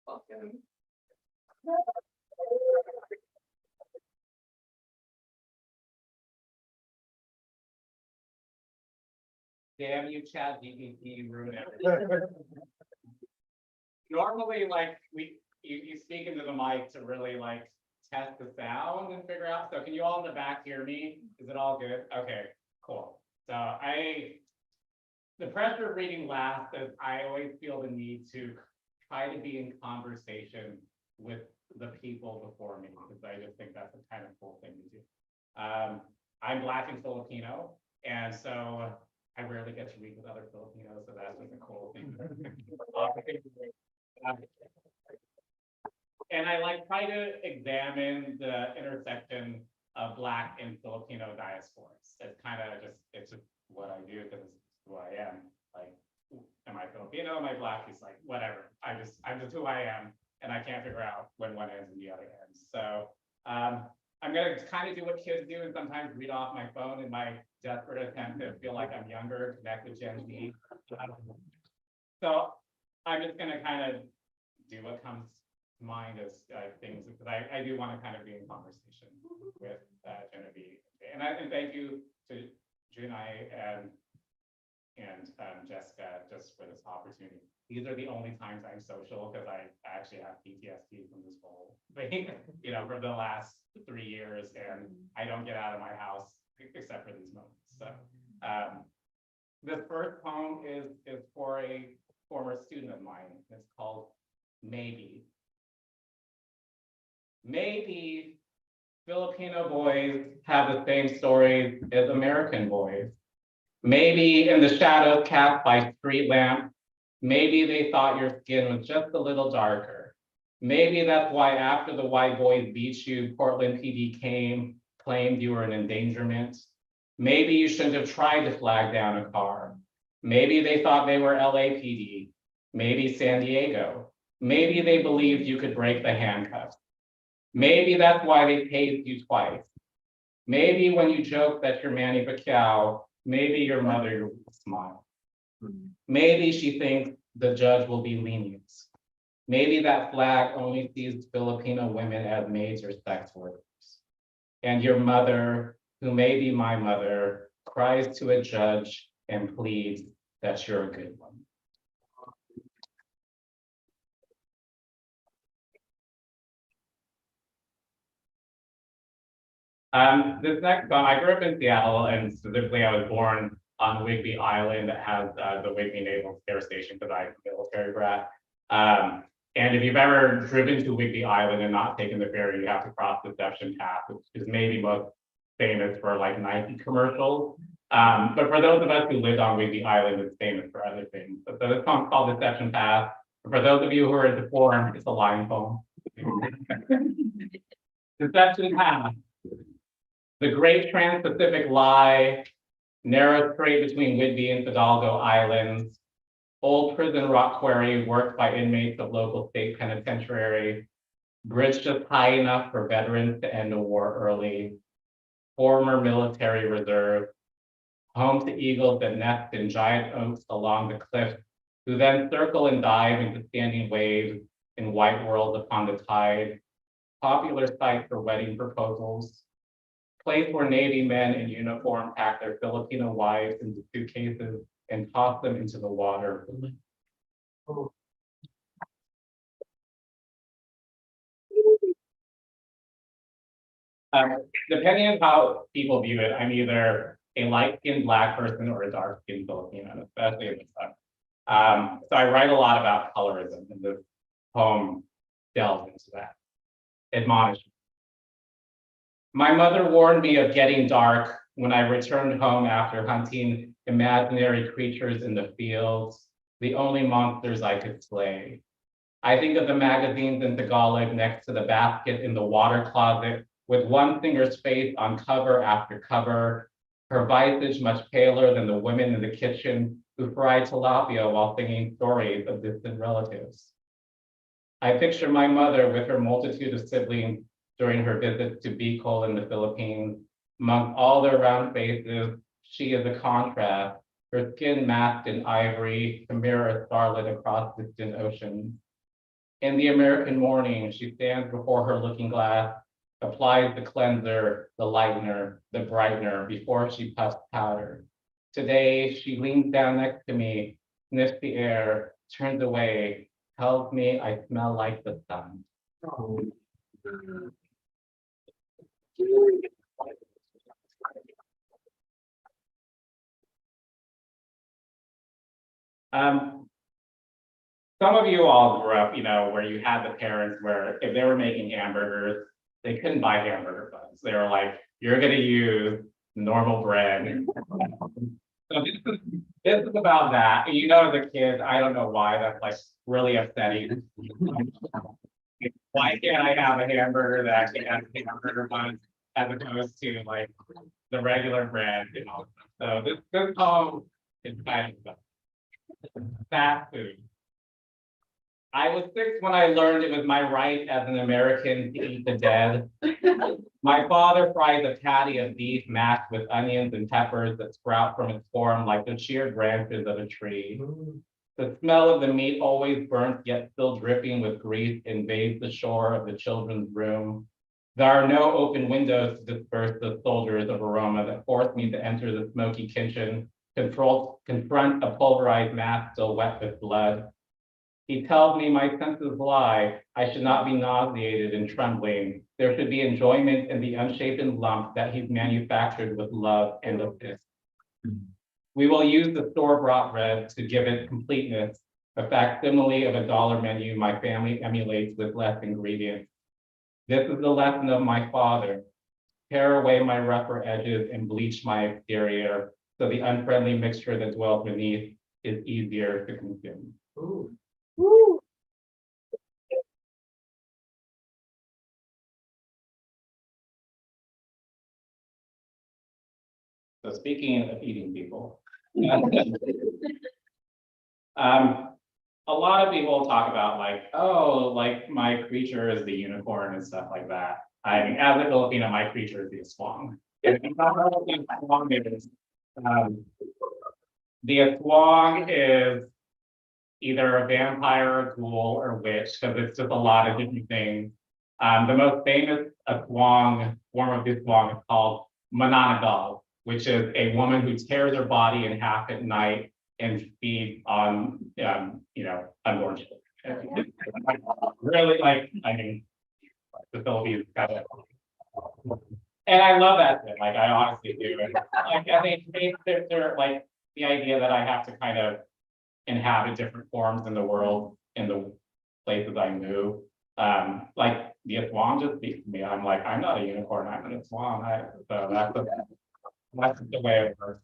Welcome. Damn you, Chat GPT, ruin everything. Normally, like, you speak into the mic to really like test the sound and figure out. So can you all in the back hear me? Is it all good? Okay, cool. So the pressure of reading last is I always feel the need to try to be in conversation with the people before me, because I just think that's a kind of cool thing to do. I'm Black and Filipino, and so I rarely get to read with other Filipinos, so that's just a cool thing. And I like try to examine the intersection of Black and Filipino diasporas. It's kind of it's just what I do because it's who I am. Like, am I Filipino? Am I Black? It's like, whatever. I'm just who I am, and I can't figure out when one ends and the other ends. So I'm gonna kind of do what kids do and sometimes read off my phone in my desperate attempt to feel like I'm younger, connect with Gen Z. So I'm just gonna kind of do what comes to mind as things, because I do want to kind of be in conversation with Genevieve. And thank you to Jaye and Jessica just for this opportunity. These are the only times I'm social because I actually have PTSD from this whole thing, for the last 3 years, and I don't get out of my house except for these moments. So this first poem is for a former student of mine. It's called Maybe. Maybe Filipino boys have the same stories as American boys. Maybe in the shadows cast by street lamps, maybe they thought your skin was just a little darker. Maybe that's why after the white boys beat you, Portland PD claimed you were an endangerment. Maybe you shouldn't have tried to flag down a car. Maybe they thought they were LAPD, maybe San Diego. Maybe they believed you could break the handcuffs. Maybe that's why they tased you twice. Maybe when you joke that you're Manny Pacquiao, maybe your mother will smile. Maybe she thinks the judge will be lenient. Maybe that flag only sees Filipino women as maids or sex workers. And your mother, who may be my mother, cries to a judge and pleads that you're a good one. This next song, I grew up in Seattle, and specifically I was born on Whidbey Island that has the Whidbey Naval Air Station because I'm a military brat. And if you've ever driven to Whidbey Island and not taken the ferry, you have to cross Deception Pass, which is maybe most famous for like Nike commercials. But for those of us who lived on Whidbey Island, it's famous for other things. So this song's called Deception Pass. For those of you who are deformed, it's a line poem. Deception Pass. The great trans-Pacific lie, narrow strait between Whidbey and Fidalgo Islands, old prison rock quarry worked by inmates of local state penitentiary, bridge just high enough for veterans to end a war early, former military reserve, home to eagles that nest in giant oaks along the cliff, who then circle and dive into standing waves in white worlds upon the tide, popular site for wedding proposals, place where Navy men in uniform pack their Filipino wives into suitcases and toss them into the water. Depending on how people view it, I'm either a light-skinned Black person or a dark-skinned Filipino, especially in this time. So I write a lot about colorism, and this poem delves into that. Admonish. My mother warned me of getting dark when I returned home after hunting imaginary creatures in the fields, the only monsters I could slay. I think of the magazines in Tagalog next to the basket in the water closet, with one singer's face on cover after cover, her visage much paler than the women in the kitchen who fried tilapia while singing stories of distant relatives. I picture my mother with her multitude of siblings during her visit to Bicol in the Philippines. Among all their round faces, she is a contrast, her skin masked in ivory to mirror a starlit across distant oceans. In the American morning, she stands before her looking glass, applies the cleanser, the lightener, the brightener before she puffs powder. Today, she leans down next to me, sniffs the air, turns away, tells me I smell like the sun. Some of you all grew up, where you had the parents where if they were making hamburgers, they couldn't buy hamburger buns. They were like, you're gonna use normal bread. So this is about that. And as a kid, I don't know why that's like really upsetting. Why can't I have a hamburger that actually has hamburger buns as opposed to like the regular bread, So this poem is kind of fast food. I was 6 when I learned it was my right as an American to eat the dead. My father fries a patty of beef mashed with onions and peppers that sprout from its form like the sheared branches of a tree. The smell of the meat, always burnt yet still dripping with grease, invades the shore of the children's room. There are no open windows to disperse the soldiers of aroma that force me to enter the smoky kitchen, confront a pulverized mass still wet with blood. He tells me my senses lie. I should not be nauseated and trembling. There should be enjoyment in the unshapen lump that he's manufactured with love and a fist. We will use the store-bought bread to give it completeness, a facsimile of a dollar menu my family emulates with less ingredients. This is the lesson of my father. Tear away my rougher edges and bleach my exterior, so the unfriendly mixture that dwells beneath is easier to consume. Ooh. Woo. So speaking of eating people, a lot of people talk about like, oh, like my creature is the unicorn and stuff like that. I mean, as a Filipino, my creature is the aswang. If you don't know what the aswang is, the aswang is either a vampire, a ghoul, or witch, because it's just a lot of different things. The most famous aswang form of this aswang is called mananagal, which is a woman who tears her body in half at night and feeds on, unborn children. Really, the Philippines got it. And I love that thing. Like, I honestly do. And, I think they're like the idea that I have to kind of inhabit different forms in the world, in the places I move. Like the aswang just speaks to me. I'm like, I'm not a unicorn, I'm an aswang. So that's the way it works.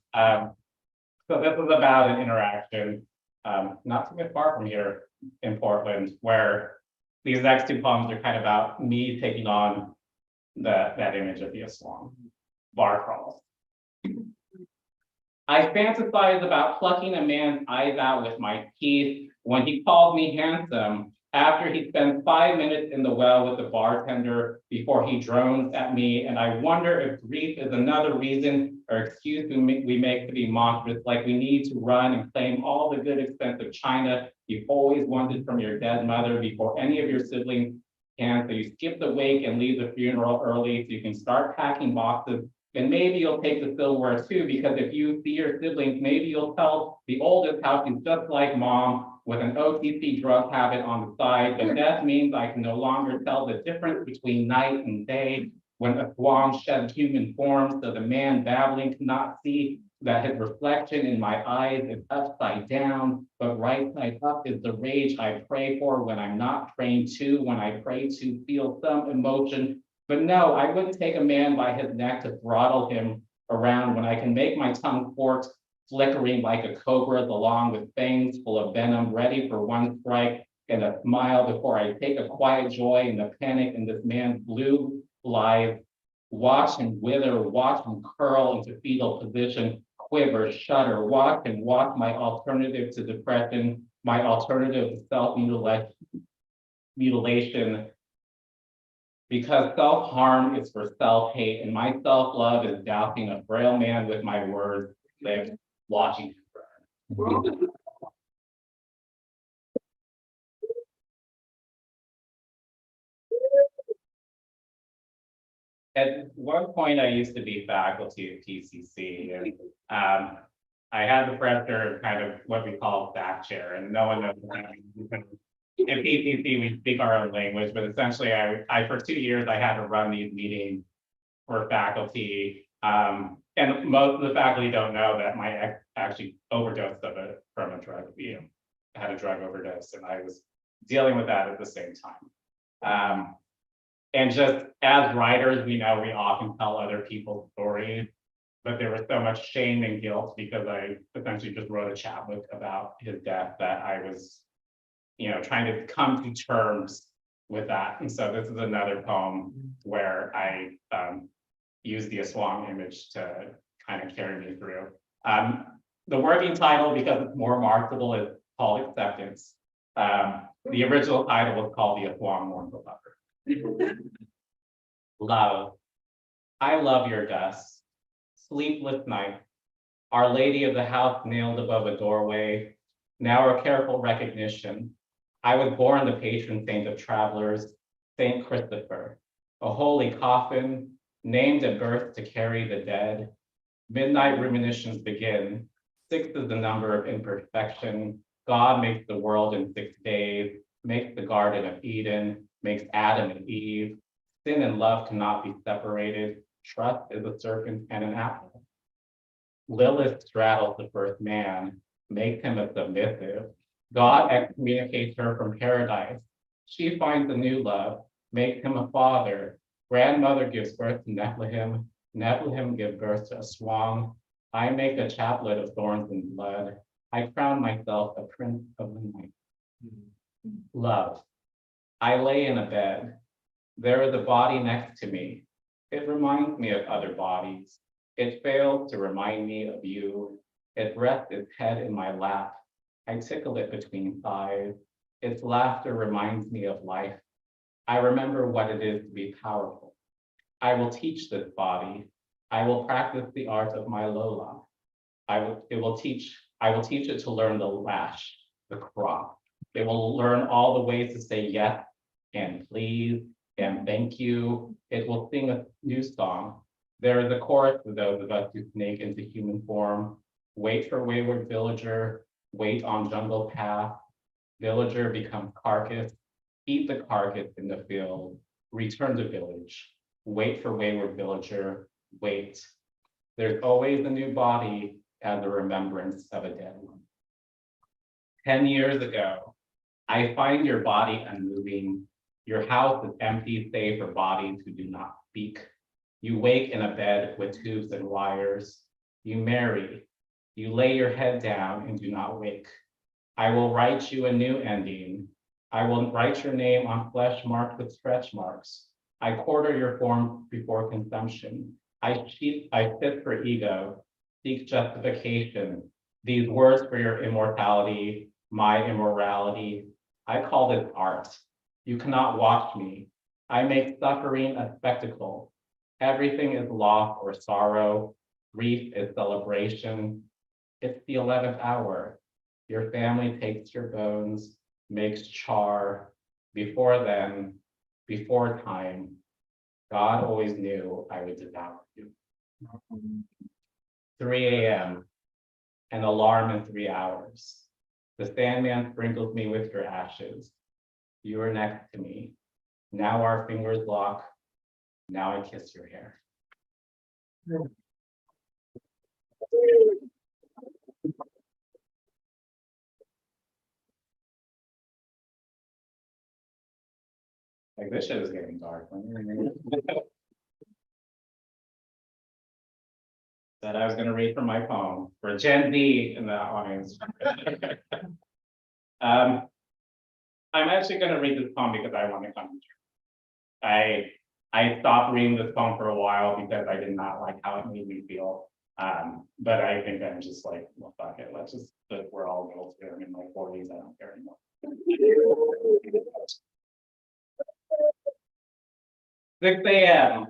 So this is about an interaction, not too far from here in Portland, where these next 2 poems are kind of about me taking on that image of the aswang. Bar crawls. I fantasize about plucking a man's eyes out with my teeth when he called me handsome after he spends 5 minutes in the well with the bartender before he drones at me. And I wonder if grief is another reason or excuse we make to be monstrous, like we need to run and claim all the good expensive china you've always wanted from your dead mother before any of your siblings can. So you skip the wake and leave the funeral early so you can start packing boxes And maybe you'll take the silverware too, because if you see your siblings, maybe you'll tell the oldest how she's just like mom with an OTC drug habit on the side, but that means I can no longer tell the difference between night and day when a swan sheds human form, so the man babbling cannot see that his reflection in my eyes is upside down, but right side up is the rage I pray for when I'm not praying to, when I pray to feel some emotion. But no, I wouldn't take a man by his neck to throttle him around when I can make my tongue forked, flickering like a cobra's along with fangs full of venom, ready for one strike and a smile before I take a quiet joy in the panic in this man's blue life. Watch him wither, watch him curl into fetal position, quiver, shudder, watch and watch my alternative to depression, my alternative to self-mutilation. Because self-harm is for self-hate, and my self-love is dousing a frail man with my words, live, watching him burn. At one point, I used to be faculty at PCC, and I had the pressure of kind of what we call back chair, and no one knows what that means. In PCC, we speak our own language, but essentially, I for 2 years, I had to run these meetings for faculty. And most of the faculty don't know that my ex actually overdosed from a drug, had a drug overdose, and I was dealing with that at the same time. And just as writers, we know we often tell other people's stories, but there was so much shame and guilt because I essentially just wrote a chapbook about his death that I was, trying to come to terms with that. And so this is another poem where I use the Aswang image to kind of carry me through. The working title, because it's more marketable, is called Acceptance. The original title was called The Aswang Mournful Lover. Love, I love your dust. Sleepless night. Our Lady of the House nailed above a doorway. Now a careful recognition. I was born the patron saint of travelers, Saint Christopher, a holy coffin, named at birth to carry the dead. Midnight ruminations begin. 6 is the number of imperfection. God makes the world in 6 days, makes the Garden of Eden, makes Adam and Eve. Sin and love cannot be separated. Trust is a serpent and an apple. Lilith straddles the first man, makes him a submissive. God excommunicates her from paradise. She finds a new love, makes him a father. Grandmother gives birth to Nephilim. Nephilim gives birth to a swan. I make a chaplet of thorns and blood. I crown myself a prince of the night. Love. I lay in a bed. There is a body next to me. It reminds me of other bodies. It fails to remind me of you. It rests its head in my lap. I tickle it between thighs. Its laughter reminds me of life. I remember what it is to be powerful. I will teach this body. I will practice the art of my Lola. I will teach it to learn the lash, the crop. It will learn all the ways to say yes and please and thank you. It will sing a new song. There is a chorus for those of us who snake into human form. Wait for wayward villager, wait on jungle path. Villager becomes carcass, eat the carcass in the field, return to village. Wait for wayward villager, wait. There's always a new body as a remembrance of a dead one. 10 years ago, I find your body unmoving. Your house is empty save for bodies who do not speak. You wake in a bed with tubes and wires. You marry. You lay your head down and do not wake. I will write you a new ending. I will write your name on flesh marked with stretch marks. I quarter your form before consumption. I sit for ego, seek justification. These words for your immortality, my immorality. I call this art. You cannot watch me. I make suffering a spectacle. Everything is loss or sorrow. Grief is celebration. It's the 11th hour. Your family takes your bones, makes char. Before then, before time, God always knew I would devour you. 3 a.m. An alarm in 3 hours. The Sandman sprinkles me with your ashes. You are next to me. Now our fingers lock. Now I kiss your hair. Like this shit is getting dark. That I was gonna read from my poem for Gen Z in the audience. I'm actually gonna read this poem because I want to come. I stopped reading this poem for a while because I did not like how it made me feel. But I think I'm just like, well, fuck it. Let's just, we're all adults here. I'm in my 40s. I don't care anymore. 6 a.m.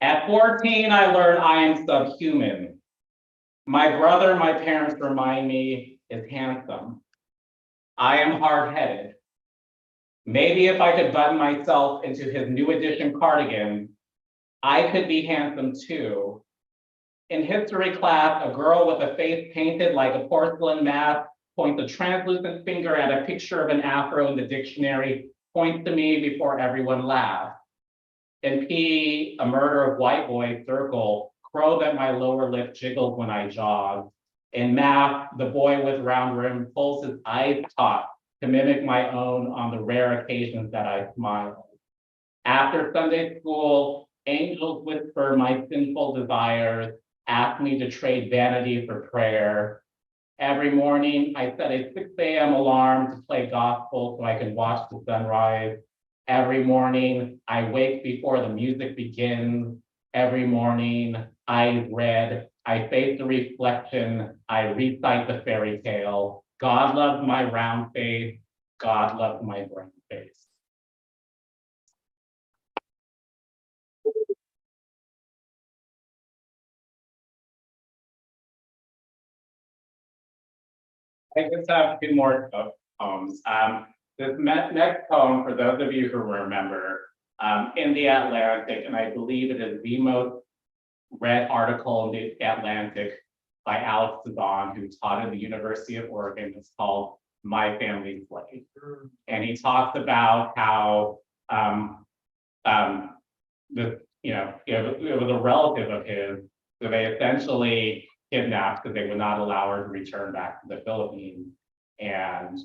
At 14, I learned I am subhuman. My brother, my parents remind me, is handsome. I am hard-headed. Maybe if I could button myself into his new edition cardigan, I could be handsome too. In history class, a girl with a face painted like a porcelain mask points a translucent finger at a picture of an afro in the dictionary, points to me before everyone laughs. In PE, a murder of white boys circle, crow that my lower lip jiggles when I jog. In math, the boy with round rim pulls his eyes taut to mimic my own on the rare occasions that I smile. After Sunday school, angels whisper my sinful desires, ask me to trade vanity for prayer. Every morning, I set a 6 a.m. alarm to play gospel so I can watch the sunrise. Every morning, I wake before the music begins. Every morning, eyes red, I face the reflection, I recite the fairy tale. God loves my round face, God loves my brown face. I just have 2 more poems. This next poem, for those of you who remember, in the Atlantic, and I believe it is the most read article in the Atlantic by Alex Saban, who taught at the University of Oregon. It's called My Family's Slave. And he talks about how it was a relative of his, so they essentially kidnapped because they would not allow her to return back to the Philippines, and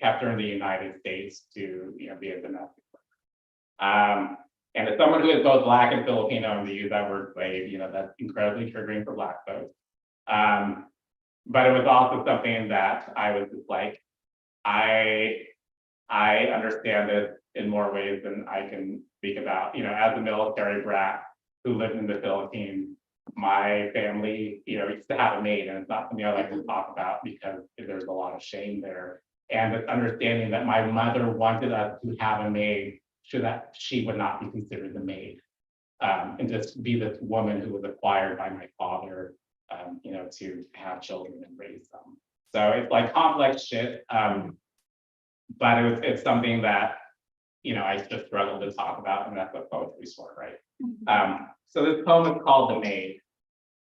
kept her in the United States to be a domestic worker. And as someone who is both Black and Filipino, and to use that word slave, that's incredibly triggering for Black folks. But it was also something that I was just like, I understand it in more ways than I can speak about. As a military brat who lived in the Philippines, my family, used to have a maid, and it's not something I like to talk about because there's a lot of shame there. And the understanding that my mother wanted us to have a maid so that she would not be considered the maid, and just be this woman who was acquired by my father, to have children and raise them. So it's like complex shit, but it's something that I just struggled to talk about, and that's what poetry's for, right? So this poem is called The Maid,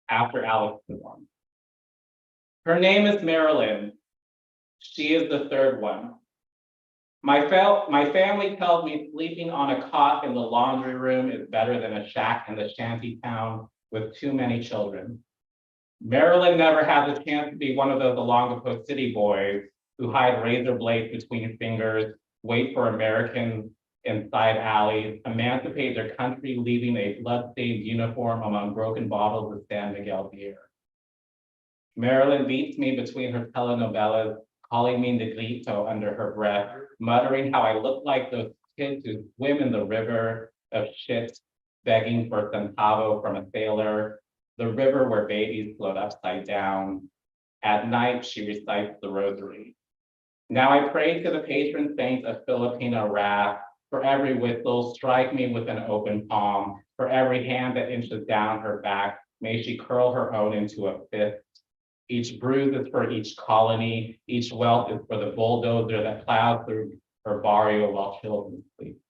after Alex Saban. Her name is Marilyn. She is the third one. My family tells me sleeping on a cot in the laundry room is better than a shack in the shanty town with too many children. Marilyn never had the chance to be one of those along the Post City boys who hide razor blades between fingers, wait for Americans in side alleys, emancipate their country, leaving a blood-stained uniform among broken bottles of San Miguel beer. Marilyn beats me between her telenovelas, calling me Negrito under her breath, muttering how I look like those kids who swim in the river of shit, begging for centavo from a sailor, the river where babies float upside down. At night, she recites the rosary. Now I pray to the patron saint of Filipino wrath. For every whistle, strike me with an open palm. For every hand that inches down her back, may she curl her own into a fist. Each bruise is for each colony. Each wealth is for the bulldozer that plows through her barrio while children sleep.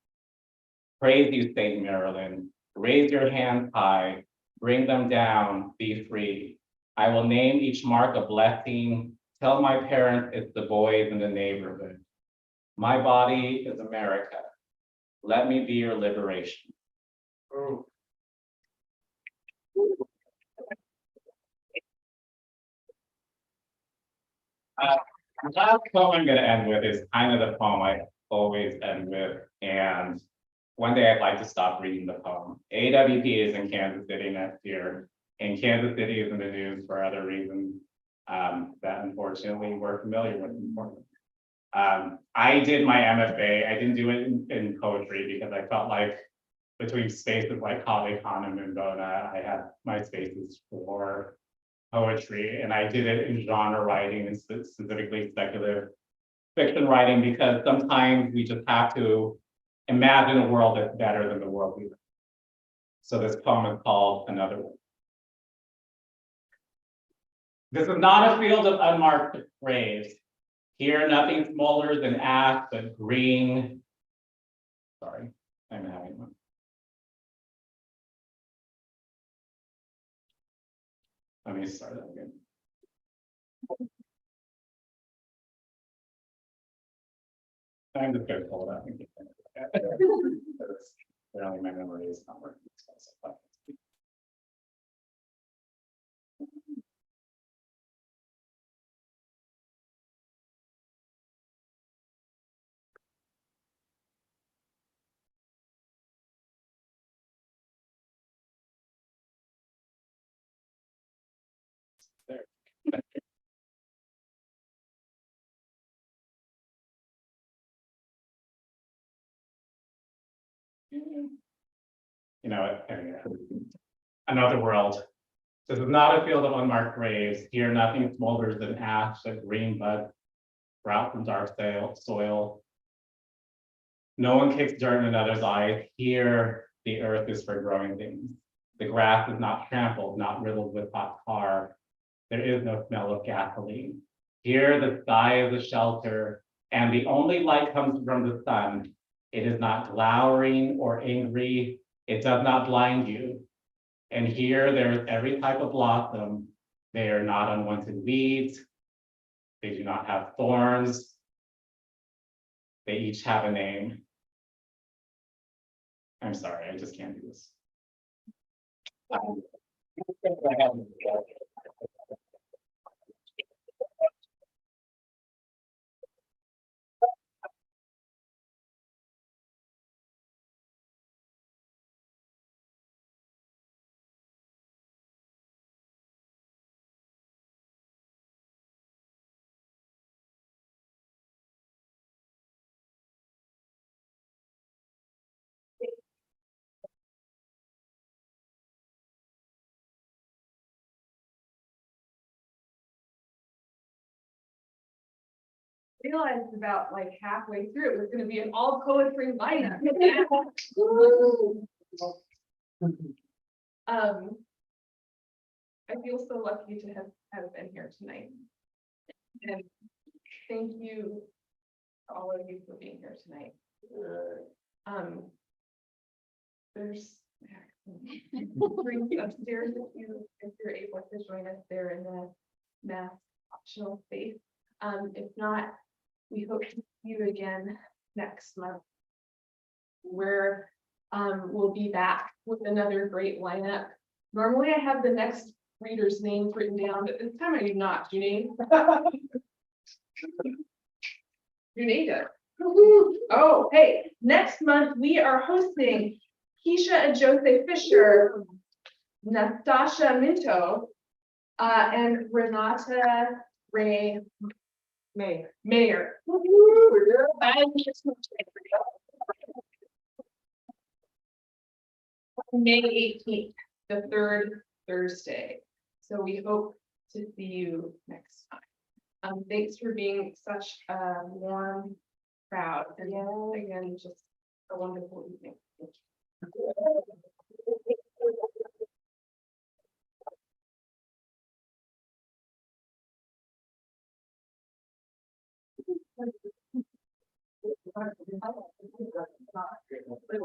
Praise you, Saint Marilyn. Raise your hands high, bring them down, be free. I will name each mark a blessing. Tell my parents it's the boys in the neighborhood. My body is America. Let me be your liberation. The last poem I'm gonna end with is kind of the poem I always end with, and one day I'd like to stop reading the poem. AWP is in Kansas City next year, and Kansas City is in the news for other reasons that unfortunately we're familiar with. I did my MFA. I didn't do it in poetry because I felt like between spaces like Comic-Con and Mendona, I had my spaces for poetry, and I did it in genre writing and specifically speculative fiction writing because sometimes we just have to imagine a world that's better than the world we live in. So this poem is called Another World. This is not a field of unmarked graves. Here, nothing smaller than ash, but green. Sorry, I'm having one. Let me start that again. I'm just gonna pull it up and get it. Apparently my memory is not working. There. You know, another world. This is not a field of unmarked graves. Here, nothing smolders than ash, but green buds sprout from dark soil. No one kicks dirt in another's eyes. Here, the earth is for growing things. The grass is not trampled, not riddled with hot tar. There is no smell of gasoline. Here, the sky is a shelter, and the only light comes from the sun. It is not glowering or angry. It does not blind you. And here, there's every type of blossom. They are not unwanted weeds. They do not have thorns. They each have a name. I'm sorry, I just can't do this. Realized about like halfway through, it was gonna be an all poetry lineup. I feel so lucky to have been here tonight. And thank you to all of you for being here tonight. There's drinks upstairs if you're able to join us there in the math optional space. If not, we hope to see you again next month, where we'll be back with another great lineup. Normally I have the next readers' names written down, but this time I do not. Jaye? Jaye. Oh, hey, next month we are hosting Keisha Ajose Fisher, Nastasha Minto, and Renata Ray Mayer. May 18th, the third Thursday. So we hope to see you next time. Thanks for being such a warm crowd. And again, just a wonderful evening. Thank you.